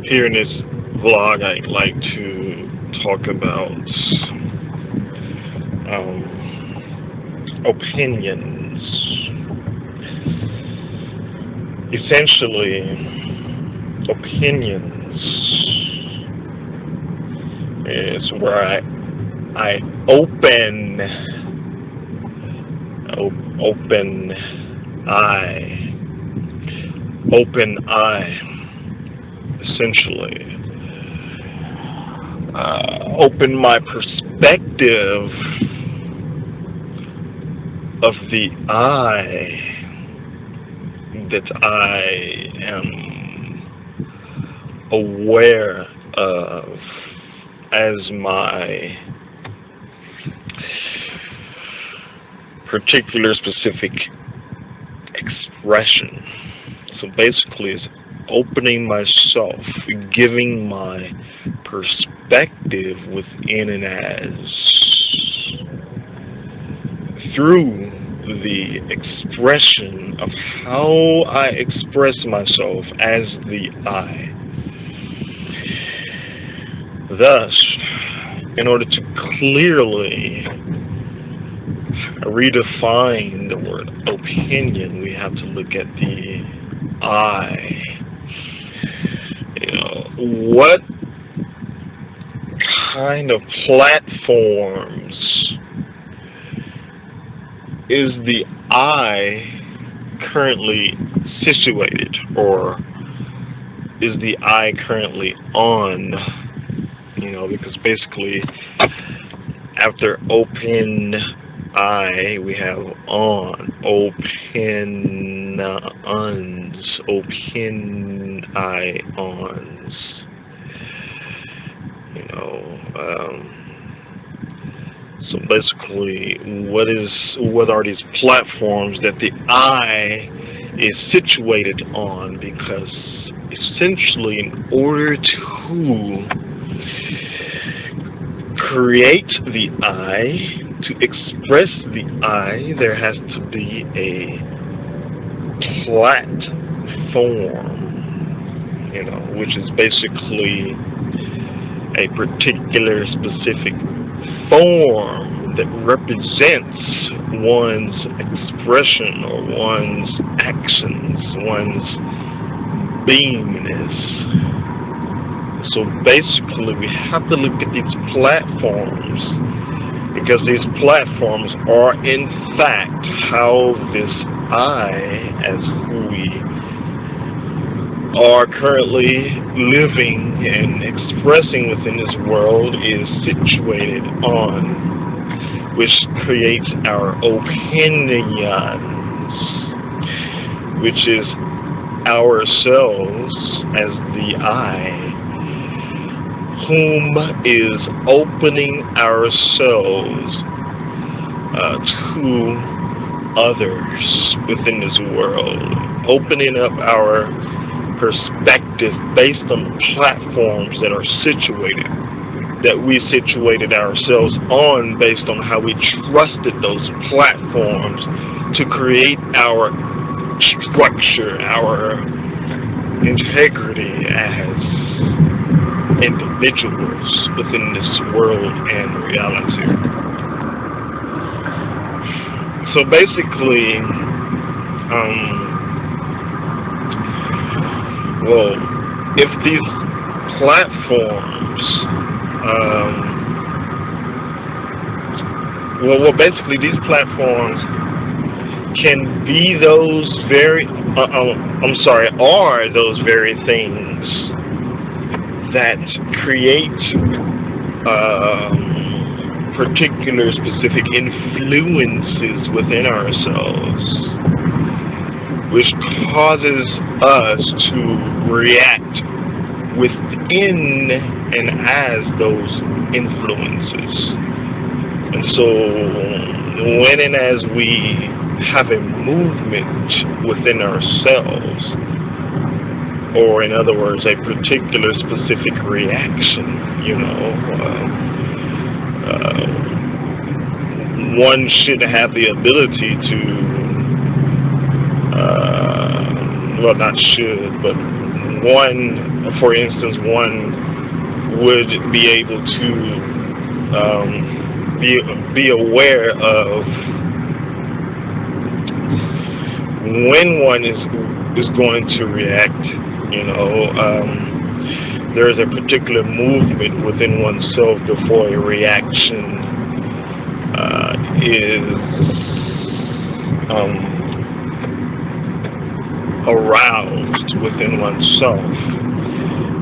Here in this vlog, I'd like to talk about opinions. Essentially, opinions is where I open eye, essentially, open my perspective of the I that I am aware of as my particular specific expression. So basically, it's opening myself, giving my perspective within and as through the expression of how I express myself as the I. Thus, in order to clearly redefine the word opinion, we have to look at the I. What kind of platforms is the I currently situated, or is the I currently on? Because basically, after open I, we have on, open uns, open I-ons. So basically, what are these platforms that the I is situated on? Because essentially, in order to create the I, to express the I, there has to be a platform, which is basically a particular specific form that represents one's expression or one's actions, one's beingness. So basically, we have to look at these platforms, because these platforms are in fact how this I, as who we are currently living and expressing within this world, is situated on, which creates our opinions, which is ourselves as the I, whom is opening ourselves to others within this world, opening up our perspective based on the platforms that are situated, that we situated ourselves on, based on how we trusted those platforms to create our structure, our integrity as individuals within this world and reality. So basically, if these platforms, basically these platforms can be those very, are those very things that create particular specific influences within ourselves, which causes us to react within and as those influences. And so, when and as we have a movement within ourselves, or in other words, a particular specific reaction, one should have the ability to, not should, but one For instance, one would be able to be aware of when one is going to react. There is a particular movement within oneself before a reaction is aroused within oneself.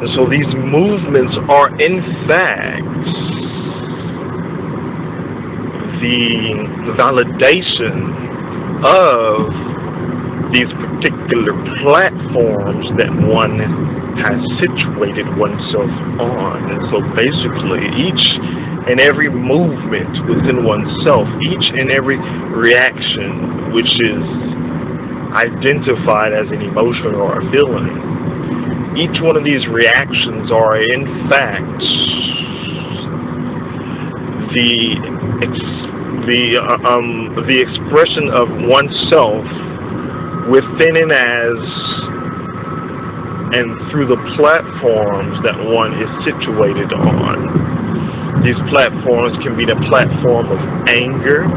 And so these movements are in fact the validation of these particular platforms that one has situated oneself on. And so basically each and every movement within oneself, each and every reaction which is identified as an emotion or a feeling, each one of these reactions are in fact the expression of oneself within and through the platforms that one is situated on. These platforms can be the platform of anger,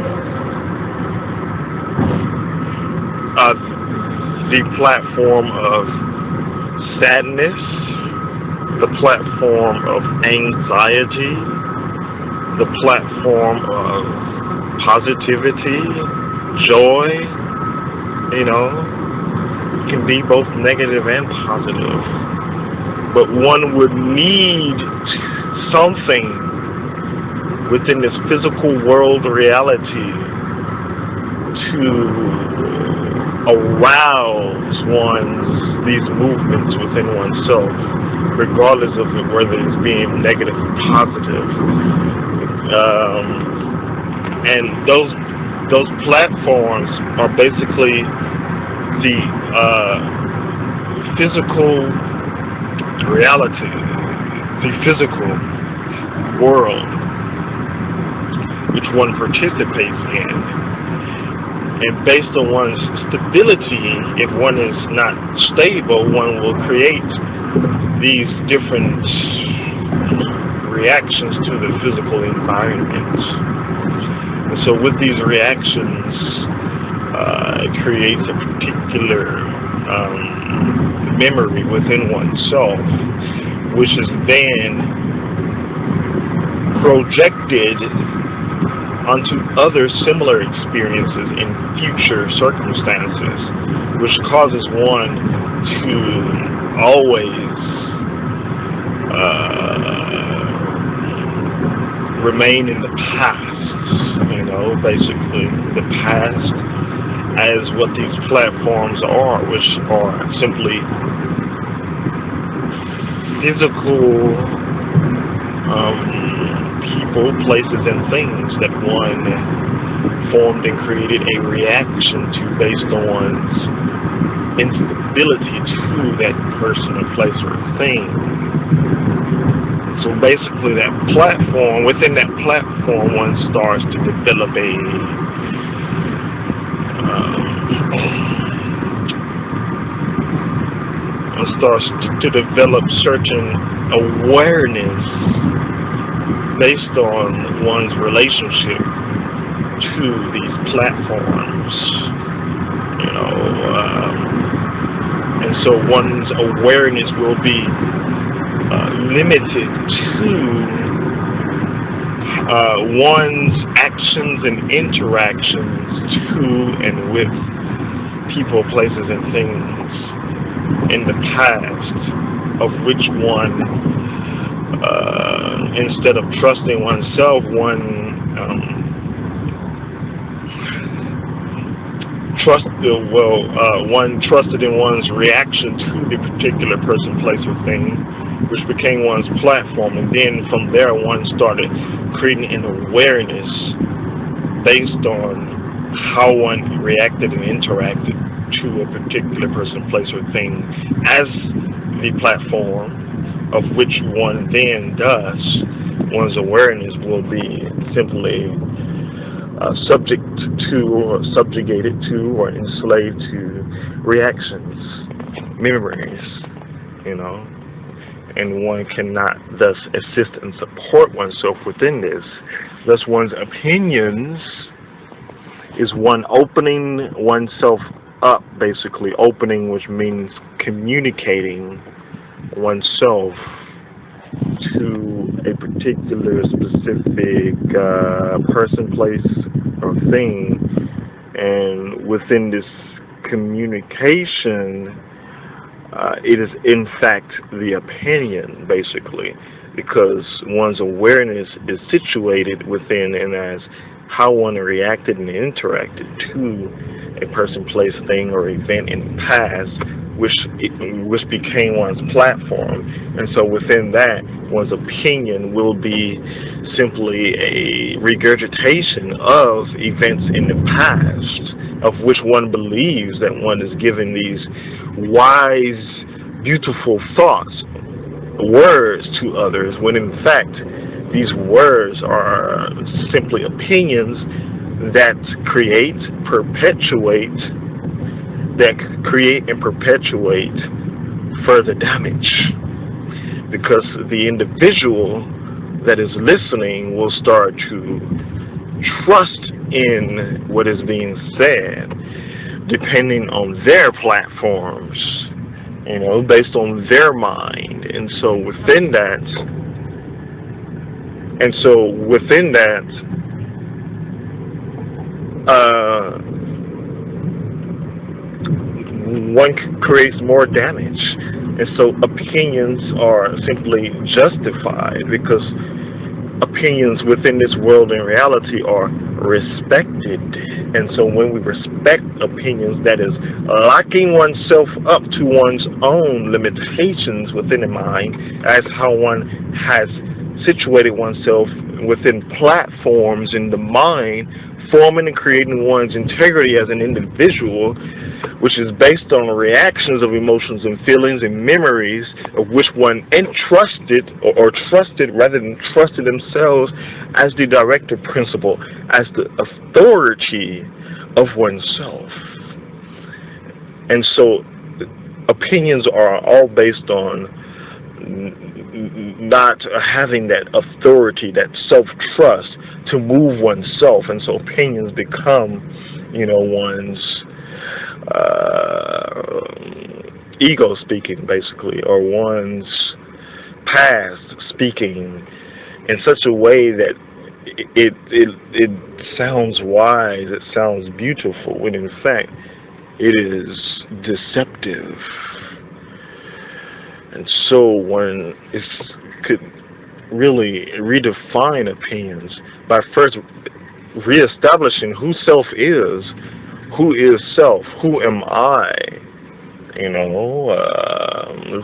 the platform of sadness, the platform of anxiety, the platform of positivity, joy. It can be both negative and positive. But one would need something within this physical world reality to arouse these movements within oneself, regardless of whether it's being negative or positive. And those platforms are basically the physical reality, the physical world which one participates in. And based on one's stability, if one is not stable, one will create these different reactions to the physical environment. And so with these reactions, it creates a particular memory within oneself, which is then projected onto other similar experiences in future circumstances, which causes one to always remain in the past, basically the past as what these platforms are, which are simply physical people, places, and things that one formed and created a reaction to based on one's instability to that person or place or thing. So basically that platform, within that platform, one starts to develop certain awareness based on one's relationship to these platforms, and so one's awareness will be limited to one's actions and interactions to and with people, places, and things in the past, of which one, instead of trusting oneself, one trusted in one's reaction to the particular person, place, or thing, which became one's platform, and then from there one started creating an awareness based on how one reacted and interacted to a particular person, place, or thing as the platform of which one then does. One's awareness will be simply subject to, or subjugated to, or enslaved to reactions, memories, and one cannot thus assist and support oneself within this. Thus, one's opinions is one opening oneself up, basically opening, which means communicating oneself to a particular specific person, place, or thing. And within this communication, it is in fact the opinion, basically, because one's awareness is situated within and as how one reacted and interacted to a person, place, thing, or event in the past, which became one's platform. And so within that, one's opinion will be simply a regurgitation of events in the past, of which one believes that one is giving these wise, beautiful thoughts, words to others, when in fact these words are simply opinions that create and perpetuate further damage, because the individual that is listening will start to trust in what is being said, depending on their platforms, based on their mind. And so within that, one creates more damage. And so opinions are simply justified because opinions within this world and reality are respected. And so when we respect opinions, that is locking oneself up to one's own limitations within the mind, as how one has situated oneself within platforms in the mind, forming and creating one's integrity as an individual, which is based on reactions of emotions and feelings and memories of which one entrusted or trusted rather than trusted themselves as the directive principle, as the authority of oneself. And so opinions are all based on not having that authority, that self-trust to move oneself. And so opinions become, one's ego speaking, basically, or one's past speaking in such a way that it sounds wise, it sounds beautiful, when in fact it is deceptive. And so one could really redefine opinions by first reestablishing who self is. Who is self? Who am I?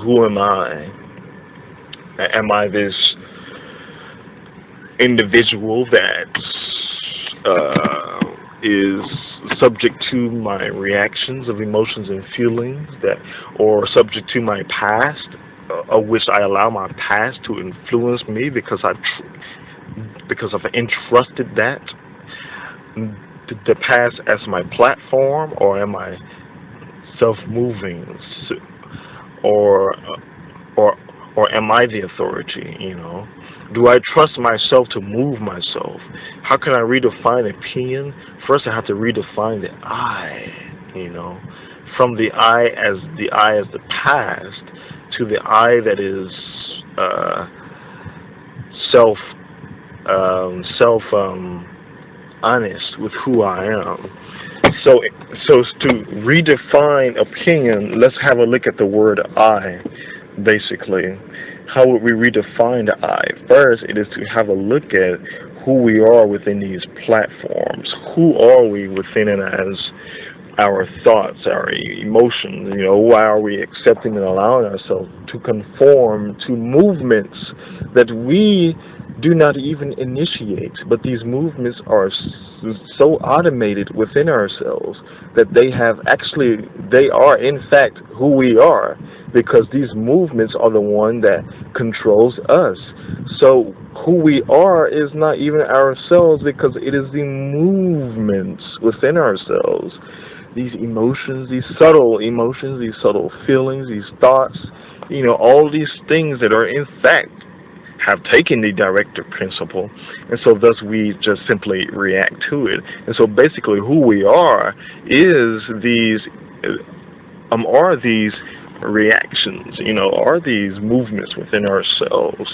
Who am I? Am I this individual that is subject to my reactions of emotions and feelings, or subject to my past, of which I allow my past to influence me because I've entrusted that the past as my platform? Or am I self-moving, or am I the authority? Do I trust myself to move myself? How can I redefine opinion? First, I have to redefine the I. From the I as the past to the I that is honest with who I am. So to redefine opinion, let's have a look at the word I, basically. How would we redefine the I? First, it is to have a look at who we are within these platforms. Who are we within and as our thoughts, our emotions? Why are we accepting and allowing ourselves to conform to movements that we do not even initiate, but these movements are so automated within ourselves that they are in fact who we are, because these movements are the one that controls us. So who we are is not even ourselves, because it is the movements within ourselves, these emotions, these subtle emotions, these subtle feelings, these thoughts, all these things that are in fact have taken the directive principle, and so thus we just simply react to it. And so basically who we are is are these reactions, are these movements within ourselves,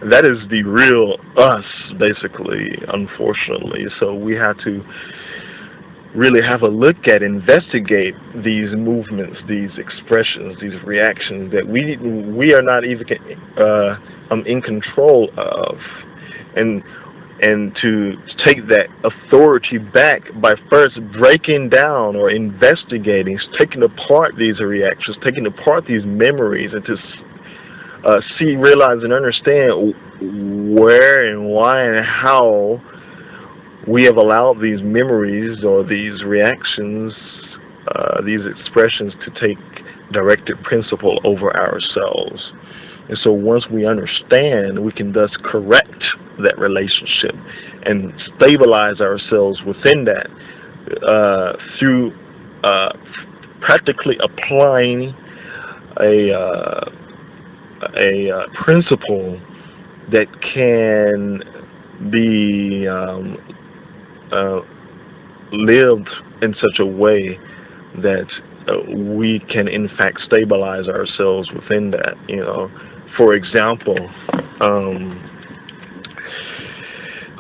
that is the real us, basically, unfortunately. So we have to really have a look at, investigate these movements, these expressions, these reactions that we are not even in control of, and to take that authority back by first breaking down or investigating, taking apart these reactions, taking apart these memories, and to see, realize, and understand where and why and how we have allowed these memories or these reactions, these expressions, to take directive principle over ourselves. And so once we understand, we can thus correct that relationship and stabilize ourselves within that through practically applying a principle that can be lived in such a way that we can in fact stabilize ourselves within that. For example,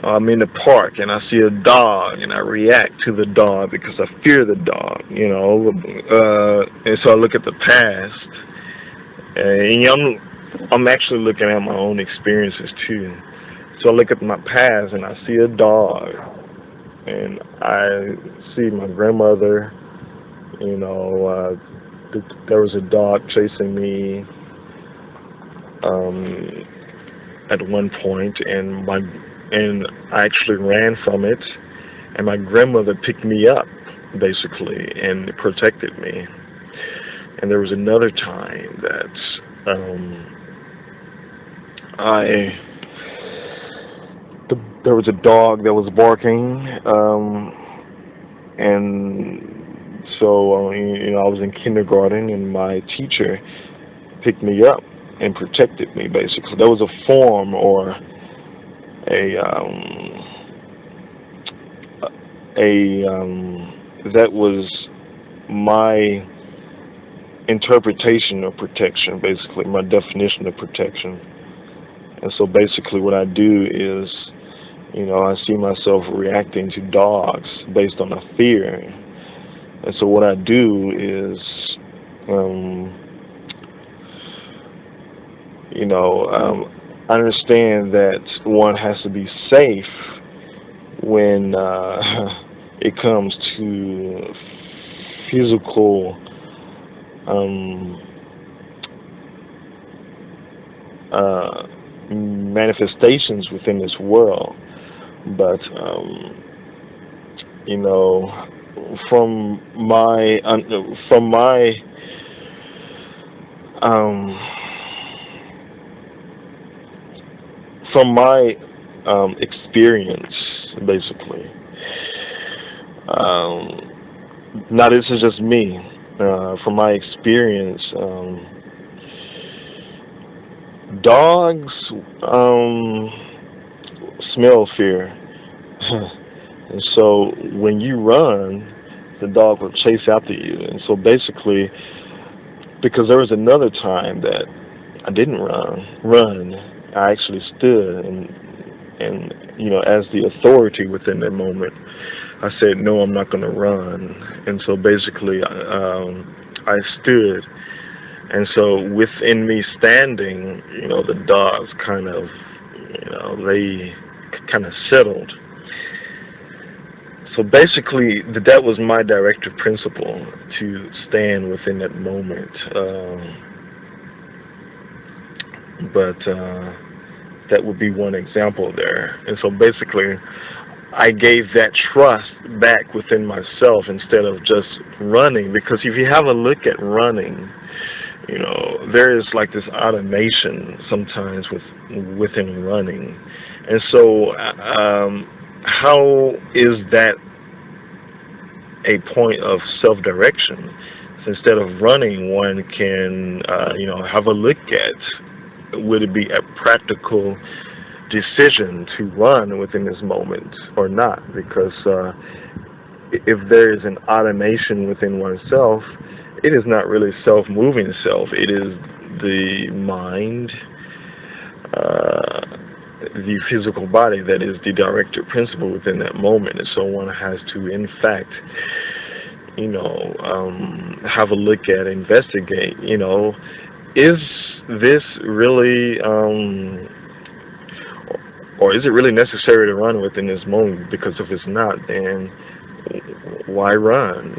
I'm in the park and I see a dog and I react to the dog because I fear the dog, and so I look at the past, and I'm actually looking at my own experiences too. So I look at my past and I see a dog, and I see my grandmother. There was a dog chasing me at one point, and I actually ran from it, and my grandmother picked me up, basically, and protected me. And there was another time that there was a dog that was barking, and so I was in kindergarten, and my teacher picked me up and protected me, basically. There was a form or that was my interpretation of protection, basically, my definition of protection. And so basically what I do is, I see myself reacting to dogs based on a fear. And so what I do is, I understand that one has to be safe when it comes to physical manifestations within this world. But from my experience, basically. Now this is just me. From my experience, dogs smell fear. And so when you run, the dog will chase after you. And so basically, because there was another time that I didn't run, I actually stood and as the authority within that moment, I said, no, I'm not going to run. And so basically, I stood. And so within me standing, the dogs kind of, they kind of settled. So basically, that was my directive principle, to stand within that moment. But That would be one example there. And so basically, I gave that trust back within myself instead of just running. Because if you have a look at running, there is like this automation sometimes within running. And so how is that a point of self-direction? So instead of running, one can have a look at, would it be a practical decision to run within this moment or not? Because if there is an automation within oneself, it is not really self-moving self. It is the mind, the physical body that is the director principle within that moment. And so one has to, in fact, have a look at, investigate, is this really, or is it really necessary to run within this moment? Because if it's not, then why run?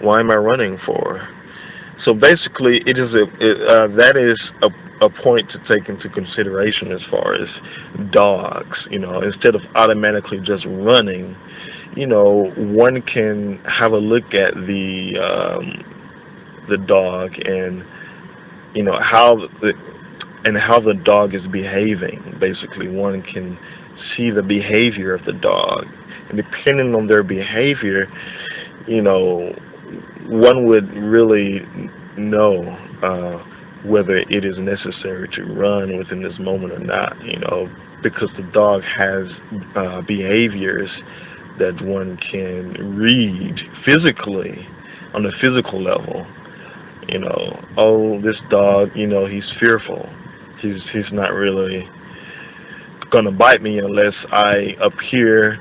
Why am I running for? So basically, that is a point to take into consideration as far as dogs. Instead of automatically just running, one can have a look at the dog and how the dog is behaving. Basically, one can see the behavior of the dog, and depending on their behavior, one would really know whether it is necessary to run within this moment or not, because the dog has behaviors that one can read physically, on the physical level. Oh, this dog, he's fearful. He's not really gonna bite me unless I appear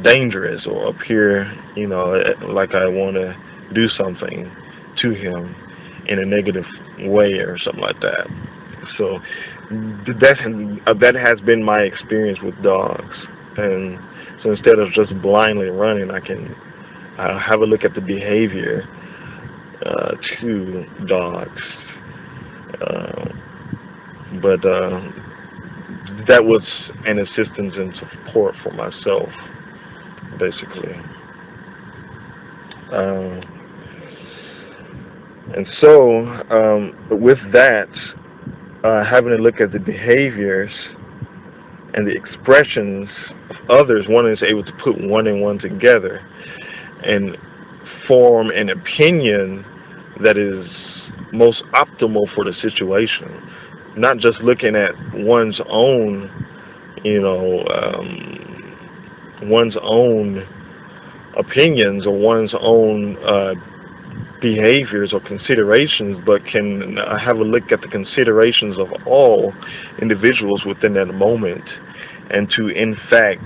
dangerous, or appear, like I want to do something to him in a negative way or something like that. So that has been my experience with dogs. And so instead of just blindly running, I can have a look at the behavior to dogs. But that was an assistance and support for myself, basically. And so with that, having a look at the behaviors and the expressions of others, one is able to put one and one together and form an opinion that is most optimal for the situation. Not just looking at one's own, one's own opinions or one's own behaviors or considerations, but can have a look at the considerations of all individuals within that moment, and to, in fact,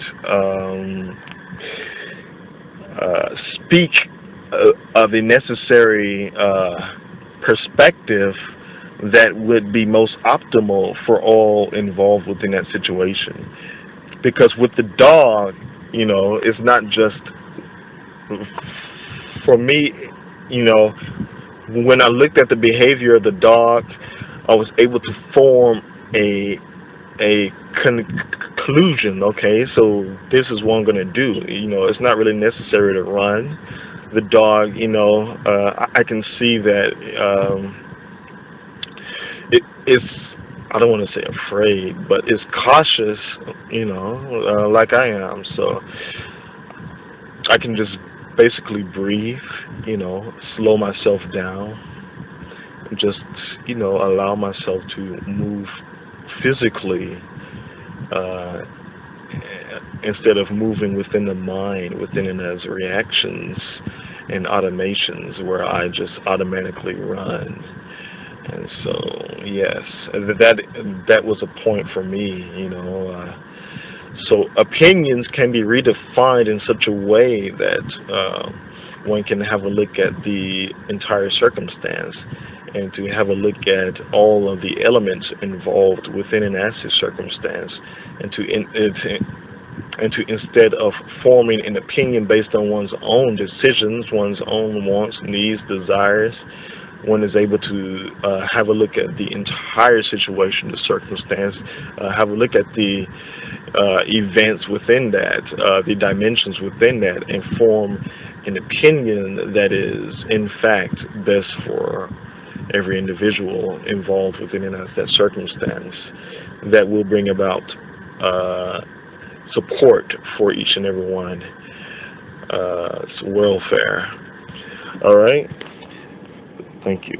speak of the necessary perspective that would be most optimal for all involved within that situation. Because with the dog, it's not just, for me, when I looked at the behavior of the dog, I was able to form a conclusion. Okay, so this is what I'm going to do. It's not really necessary to run. The dog, I can see that it's, I don't want to say afraid, but it's cautious, like I am. So I can just basically breathe, slow myself down, just, allow myself to move physically instead of moving within the mind, within it as reactions and automations where I just automatically run. And so, yes, that was a point for me, So opinions can be redefined in such a way that one can have a look at the entire circumstance and to have a look at all of the elements involved within an asset circumstance, and to instead of forming an opinion based on one's own decisions, one's own wants, needs, desires, one is able to have a look at the entire situation, the circumstance, have a look at the events within that, the dimensions within that, and form an opinion that is in fact best for every individual involved within that circumstance, that will bring about support for each and every one's welfare. All right. Thank you.